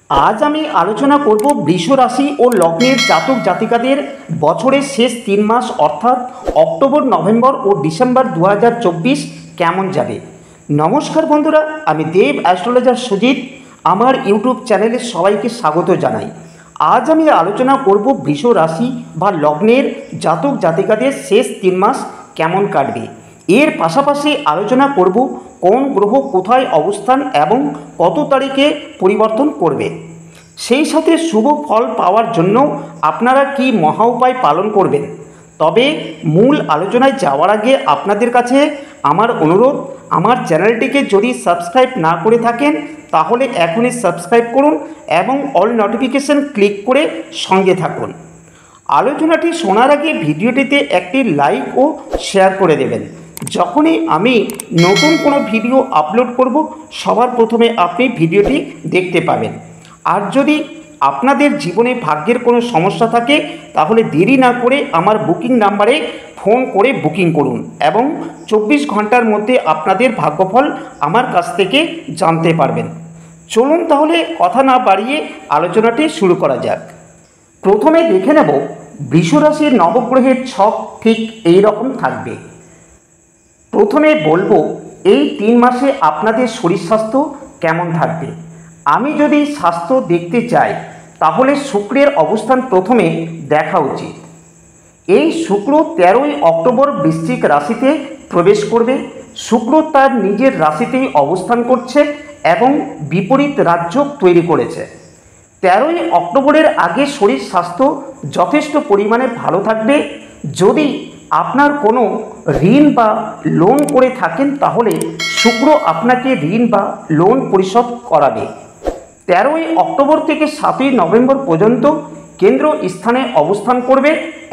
আজ আমি আলোচনা করব বৃষ রাশি ও লগ্নের জাতক জাতিকাদের বছরের শেষ 3 মাস অর্থাৎ অক্টোবর, নভেম্বর ও ডিসেম্বর 2024 কেমন যাবে। নমস্কার বন্ধুরা, আমি দেব অ্যাস্ট্রোলজার সুজিত আমার ইউটিউব চ্যানেলে সবাইকে স্বাগত জানাই। আজ আমি আলোচনা করব বৃষ রাশি বা লগ্নের জাতক জাতিকাদের শেষ 3 মাস কেমন কাটবে। এর পাশাপাশি আলোচনা করব কোন গ্রহ কোথায় অবস্থান এবং কত তারিখে পরিবর্তন করবে। সেই সাথে শুভ ফল পাওয়ার জন্য আপনারা কি মহা উপায় পালন করবেন। তবে মূল আলোচনায় যাওয়ার আগে আপনাদের কাছে আমার অনুরোধ, আমার চ্যানেলটিকে যদি সাবস্ক্রাইব না করে থাকেন তাহলে এখনই সাবস্ক্রাইব করুন এবং অল নোটিফিকেশন ক্লিক করে সঙ্গে থাকুন। আলোচনাটি শোনার আগে ভিডিওটিতে একটি লাইক ও শেয়ার করে দেবেন। যখনই আমি নতুন কোনো ভিডিও আপলোড করব সবার প্রথমে আপনি ভিডিওটি দেখতে পাবেন। আর যদি আপনাদের জীবনে ভাগ্যের কোনো সমস্যা থাকে তাহলে দেরি না করে আমার বুকিং নাম্বারে ফোন করে বুকিং করুন এবং 24 ঘন্টার মধ্যে আপনাদের ভাগ্যফল আমার কাছ থেকে জানতে পারবেন। চলুন তাহলে কথা না বাড়িয়ে আলোচনাটি শুরু করা যাক। প্রথমে দেখে নেব বৃষ রাশির নবগ্রহের ছক ঠিক এই রকম থাকবে। প্রথমে বলবো এই 3 মাসে আপনাদের শরীর স্বাস্থ্য কেমন থাকবে। আমি যদি স্বাস্থ্য দেখতে চাই তাহলে শুক্রের অবস্থান প্রথমে দেখা উচিত। এই শুক্র 13ই অক্টোবর বৃশ্চিক রাশিতে প্রবেশ করবে। শুক্র তার নিজের রাশিতেই অবস্থান করছে এবং বিপরীত রাজযোগ তৈরি করেছে। 13ই অক্টোবরের আগে শরীর স্বাস্থ্য যথেষ্ট পরিমাণে ভালো থাকবে। যদি আপনার কোনো ঋণ বা লোন করে থাকেন তাহলে শুক্র আপনাকে ঋণ বা লোন পরিশোধ করাবে। 13ই অক্টোবর থেকে 7ই নভেম্বর পর্যন্ত কেন্দ্র স্থানে অবস্থান করবে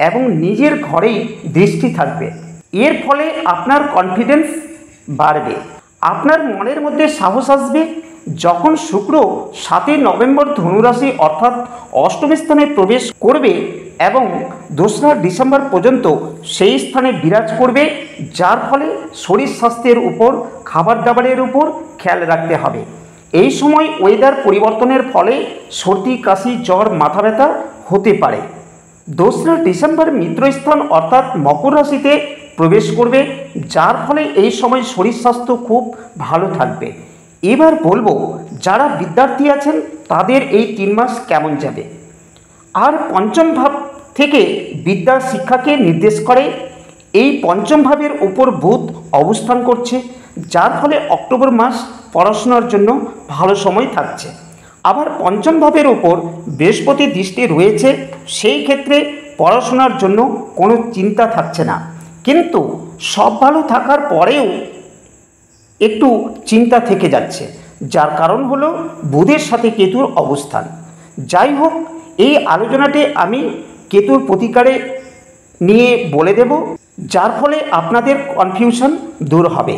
এবং নিজের ঘরেই দৃষ্টি থাকবে। এর ফলে আপনার কনফিডেন্স বাড়বে, আপনার মনের মধ্যে সাহস আসবে। যখন শুক্র 7ই নভেম্বর ধনুরাশি অর্থাৎ অষ্টম স্থানে প্রবেশ করবে এবং 2রা ডিসেম্বর পর্যন্ত সেই স্থানে বিরাজ করবে, যার ফলে শরীর স্বাস্থ্যের উপর, খাবার দাবারের উপর খেয়াল রাখতে হবে। এই সময় ওয়েদার পরিবর্তনের ফলে সর্দি, কাশি, জ্বর, মাথা ব্যথা হতে পারে। 2রা ডিসেম্বর মিত্রস্থান অর্থাৎ মকর রাশিতে প্রবেশ করবে, যার ফলে এই সময় শরীর স্বাস্থ্য খুব ভালো থাকবে। এবার বলবো যারা বিদ্যার্থী আছেন তাদের এই 3 মাস কেমন যাবে। আর পঞ্চম ভাব থেকে বিদ্যার শিক্ষাকে নির্দেশ করে। এই পঞ্চম ভাবের উপর বুধ অবস্থান করছে, যার ফলে অক্টোবর মাস পড়াশোনার জন্য ভালো সময় থাকছে। আবার পঞ্চম ভাবের উপর বৃহস্পতি দৃষ্টি রয়েছে, সেই ক্ষেত্রে পড়াশোনার জন্য কোনো চিন্তা থাকছে না। কিন্তু সব ভালো থাকার পরেও একটু চিন্তা থেকে যাচ্ছে, যার কারণ হলো বুধের সাথে কেতুর অবস্থান। যাই হোক, এই আলোচনাটি আমি কেতুর প্রতিকারে নিয়ে বলে দেব, যার ফলে আপনাদের কনফিউশন দূর হবে।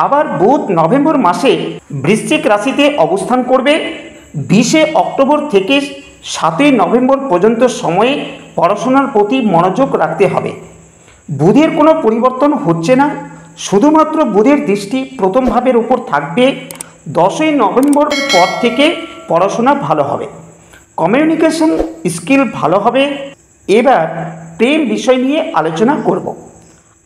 আবার বুধ নভেম্বর মাসে বৃশ্চিক রাশিতে অবস্থান করবে। 20শে অক্টোবর থেকে 7ই নভেম্বর পর্যন্ত সময়ে পড়াশোনার প্রতি মনোযোগ রাখতে হবে। বুধের কোনো পরিবর্তন হচ্ছে না, শুধুমাত্র বুধের দৃষ্টি প্রথম ভাবের উপর থাকবে। 10ই নভেম্বরের পর থেকে পড়াশোনা ভালো হবে, কমিউনিকেশন স্কিল ভালো হবে। এবার প্রেম বিষয় নিয়ে আলোচনা করব।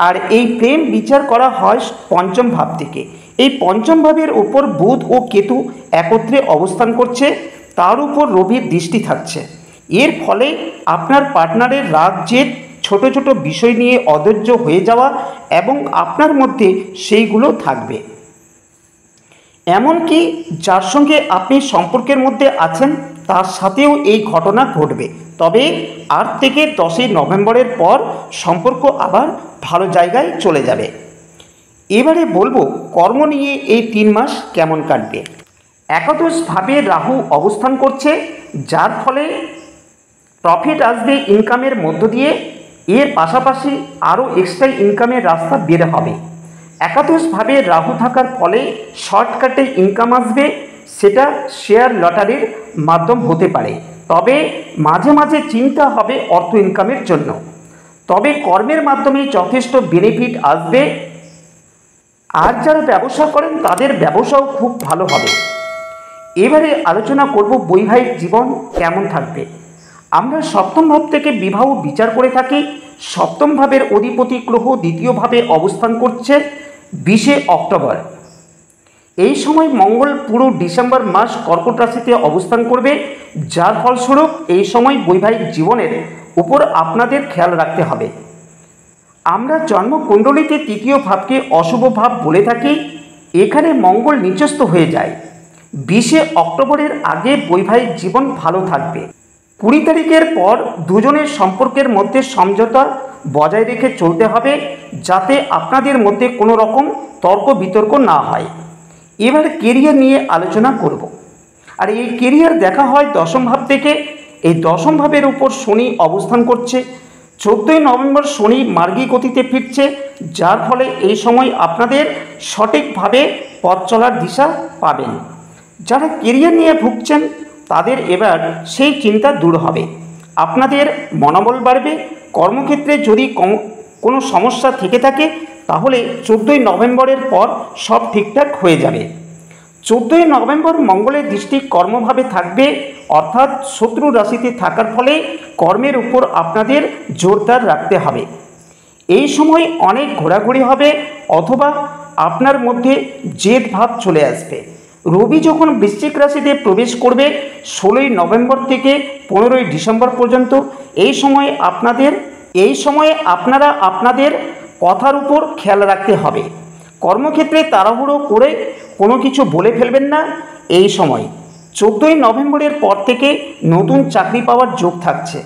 আর এই প্রেম বিচার করা হয় পঞ্চম ভাব থেকে। এই পঞ্চম ভাবের উপর বুধ ও কেতু একত্রে অবস্থান করছে, তার উপর রবির দৃষ্টি থাকছে। এর ফলে আপনার পার্টনারের রাগ, জেদ, ছোট ছোট বিষয় নিয়ে অধৈর্য হয়ে যাওয়া এবং আপনার মধ্যে সেইগুলো থাকবে। এমনকি যার সঙ্গে আপনি সম্পর্কের মধ্যে আছেন তার সাথেও এই ঘটনা ঘটবে। তবে 8 থেকে 10ই নভেম্বরের পর সম্পর্ক আবার ভালো জায়গায় চলে যাবে। এবারে বলবো কর্ম নিয়ে এই 3 মাস কেমন কাটবে। একাদশ ভাবে রাহু অবস্থান করছে, যার ফলে প্রফিট আসবে ইনকামের মধ্য দিয়ে। এর পাশাপাশি আরও এক্সট্রা ইনকামের রাস্তা বের হবে। একাদশভাবে রাহু থাকার ফলে শর্টকাটে ইনকাম আসবে, সেটা শেয়ার লটারির মাধ্যম হতে পারে। তবে মাঝে মাঝে চিন্তা হবে অর্থ ইনকামের জন্য। তবে কর্মের মাধ্যমে যথেষ্ট বেনিফিট আসবে। আর যারা ব্যবসা করেন তাদের ব্যবসাও খুব ভালো হবে। এবারে আলোচনা করব বৈবাহিক জীবন কেমন থাকবে। আমরা সপ্তম ভাব থেকে বিবাহ বিচার করে থাকি। সপ্তম ভাবের অধিপতি গ্রহ দ্বিতীয় ভাবে অবস্থান করছে 20শে অক্টোবর। এই সময় মঙ্গল পুরো ডিসেম্বর মাস কর্কট রাশিতে অবস্থান করবে, যার ফলস্বরূপ এই সময় বৈবাহিক জীবনের উপর আপনাদের খেয়াল রাখতে হবে। আমরা জন্মকুণ্ডলিতে তৃতীয় ভাবকে অশুভ ভাব বলে থাকি। এখানে মঙ্গল নিচস্থ হয়ে যায়। 20শে অক্টোবরের আগে বৈবাহিক জীবন ভালো থাকবে। 20 তারিখের পর দুজনের সম্পর্কের মধ্যে সমঝোতা বজায় রেখে চলতে হবে, যাতে আপনাদের মধ্যে কোনো রকম তর্ক বিতর্ক না হয়। এবার কেরিয়ার নিয়ে আলোচনা করব। আর এই কেরিয়ার দেখা হয় দশম ভাব থেকে। এই দশম ভাবের উপর শনি অবস্থান করছে। 14ই নভেম্বর শনি মার্গী গতিতে ফিরছে, যার ফলে এই সময় আপনাদের সঠিকভাবে পথ চলার দিশা পাবেন। যারা কেরিয়ার নিয়ে ভুগছেন তাদের এবার সেই চিন্তা দূর হবে, আপনাদের মনোবল বাড়বে। কর্মক্ষেত্রে যদি কোনো সমস্যা থেকে থাকে তাহলে 14ই নভেম্বরের পর সব ঠিকঠাক হয়ে যাবে। 14ই নভেম্বর মঙ্গলের দৃষ্টি কর্মভাবে থাকবে, অর্থাৎ শত্রু রাশিতে থাকার ফলে কর্মের উপর আপনাদের জোরদার রাখতে হবে। এই সময় অনেক ঘোরাঘুরি হবে, অথবা আপনার মধ্যে জেদ ভাব চলে আসবে। রবি যখন বৃশ্চিক রাশিতে প্রবেশ করবে 16ই নভেম্বর থেকে 15ই ডিসেম্বর পর্যন্ত, এই সময়ে আপনারা আপনাদের কথার উপর খেয়াল রাখতে হবে। কর্মক্ষেত্রে তাড়াহুড়ো করে কোনো কিছু বলে ফেলবেন না। এই সময় 14ই নভেম্বরের পর থেকে নতুন চাকরি পাওয়ার যোগ থাকছে।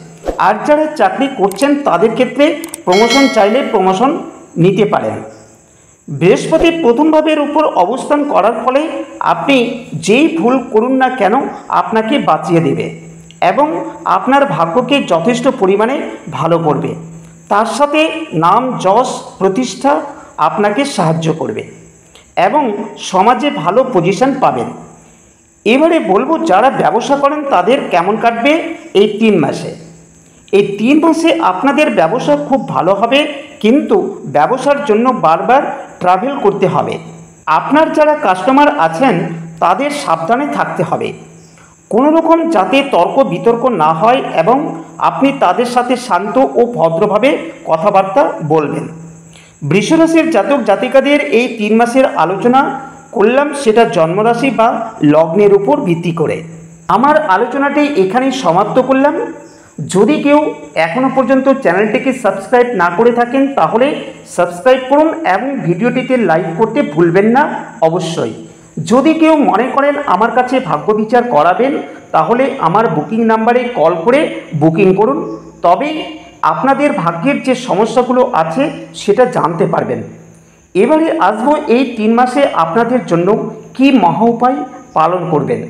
আর যারা চাকরি করছেন তাদের ক্ষেত্রে প্রমোশন চাইলে প্রমোশন নিতে পারেন। বৃহস্পতি প্রথম ভাবের উপর অবস্থান করার ফলে আপনি যেই ভুল করুন না কেন আপনাকে বাঁচিয়ে দেবে এবং আপনার ভাগ্যকে যথেষ্ট পরিমাণে ভালো করবে। তার সাথে নাম যশ প্রতিষ্ঠা আপনাকে সাহায্য করবে এবং সমাজে ভালো পজিশন পাবেন। এবারে বলবো যারা ব্যবসা করেন তাদের কেমন কাটবে এই 3 মাসে। এই 3 মাসে আপনাদের ব্যবসা খুব ভালো হবে, কিন্তু ব্যবসার জন্য বারবার ট্রাভেল করতে হবে। আপনার যারা কাস্টমার আছেন তাদের সাবধানে থাকতে হবে, কোনো রকম যাতে তর্ক বিতর্ক না হয় এবং আপনি তাদের সাথে শান্ত ও ভদ্রভাবে কথাবার্তা বলবেন। বৃষরাশির জাতক জাতিকাদের এই 3 মাসের আলোচনা করলাম, সেটা জন্মরাশি বা লগ্নের উপর ভিত্তি করে। আমার আলোচনাটি এখানেই সমাপ্ত করলাম। যদি কেউ এখনও পর্যন্ত চ্যানেলটিকে সাবস্ক্রাইব না করে থাকেন তাহলে সাবস্ক্রাইব করুন এবং ভিডিওটিতে লাইক করতে ভুলবেন না অবশ্যই। যদি কেউ মনে করেন আমার কাছে ভাগ্য বিচার করাবেন তাহলে আমার বুকিং নাম্বারে কল করে বুকিং করুন, তবেই আপনাদের ভাগ্যের যে সমস্যাগুলো আছে সেটা জানতে পারবেন। এবারে আসবো এই 3 মাসে আপনাদের জন্য কি মহা উপায় পালন করবেন।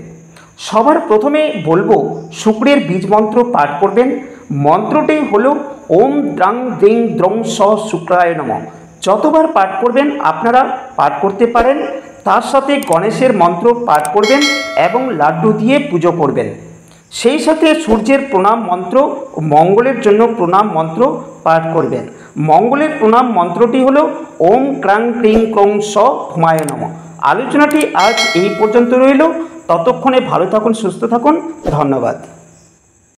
সবার প্রথমে বলবো শুক্রের বীজ মন্ত্র পাঠ করবেন। মন্ত্রটি হলো ওম দ্রাং দ্রিং দ্রং স শুক্রায় নমঃ। যতবার পাঠ করবেন আপনারা পাঠ করতে পারেন। তার সাথে গণেশের মন্ত্র পাঠ করবেন এবং লাড্ডু দিয়ে পুজো করবেন। সেই সাথে সূর্যের প্রণাম মন্ত্র ও মঙ্গলের জন্য প্রণাম মন্ত্র পাঠ করবেন। মঙ্গলের প্রণাম মন্ত্রটি হলো ওম ক্রাং ক্রিং ক্রং স হুমায় নমঃ। আলোচনাটি আজ এই পর্যন্ত রইল। ততক্ষণে ভালো থাকুন, সুস্থ থাকুন। ধন্যবাদ।